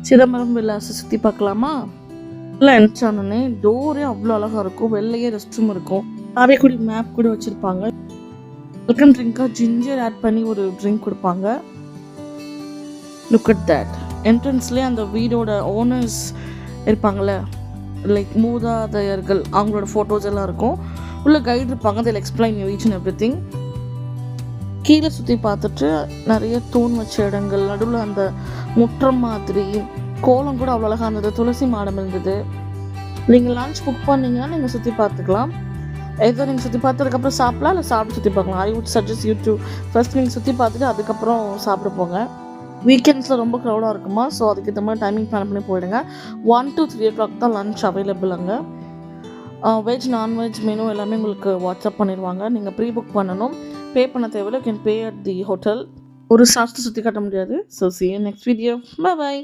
சிதம்பரம் விலாசை சுற்றி பார்க்கலாமா? இல்லை என்ட்ரு ஆனோடனே டோரே அவ்வளோ அழகாக இருக்கும். வெளிலையே ரெஸ்ட் ரூம் இருக்கும். காரைக்குடி மேப் கூட வச்சுருப்பாங்க. வெல்கம் ட்ரிங்காக ஜிஞ்சர் ஆட் பண்ணி ஒரு ட்ரிங்க் கொடுப்பாங்க. Look at that. என்ட்ரன்ஸ்லேயே அந்த வீடோட ஓனர்ஸ் இருப்பாங்கள்ல, லைக் மூதாதையர்கள், அவங்களோட ஃபோட்டோஸ் எல்லாம் இருக்கும். உள்ள கைடு இருப்பாங்க. அதில் explain each and every thing. கீழே சுற்றி பார்த்துட்டு நிறைய தூண் வச்ச இடங்கள், நடுவில் அந்த முற்றம் மாதிரி கோலம் கூட அவ்வளோ அழகாக இருந்தது. துளசி மாடம் இருந்தது. நீங்கள் லன்ச் புக் பண்ணிங்கன்னா நீங்கள் சுற்றி பார்த்துக்கலாம். எதோ நீங்கள் சுற்றி பார்த்ததுக்கப்புறம் சாப்பிடலாம், இல்லை சாப்பிட்டு சுற்றி பார்க்கலாம். I would suggest you to first நீங்கள் சுற்றி பார்த்துட்டு அதுக்கப்புறம் சாப்பிட போங்க. வீக்கெண்ட்ஸில் ரொம்ப க்ரௌடாக இருக்குமா, ஸோ அதுக்கேற்ற மாதிரி டைமிங் பிளான் பண்ணி போயிடுங்க. 1 to 3 o'clock தான் லன்ச் அவைலபிள் அங்கே. வெஜ் நான்வெஜ் மெனு எல்லாமே உங்களுக்கு வாட்ஸ்அப் பண்ணிடுவாங்க. நீங்கள் ப்ரீ புக் பண்ணணும். பே பண்ண தேவையில்லை. You can pay at the hotel. ஒரு சாஸ்ட்டு சுற்றி காட்ட முடியாது. So see you next video. Bye bye.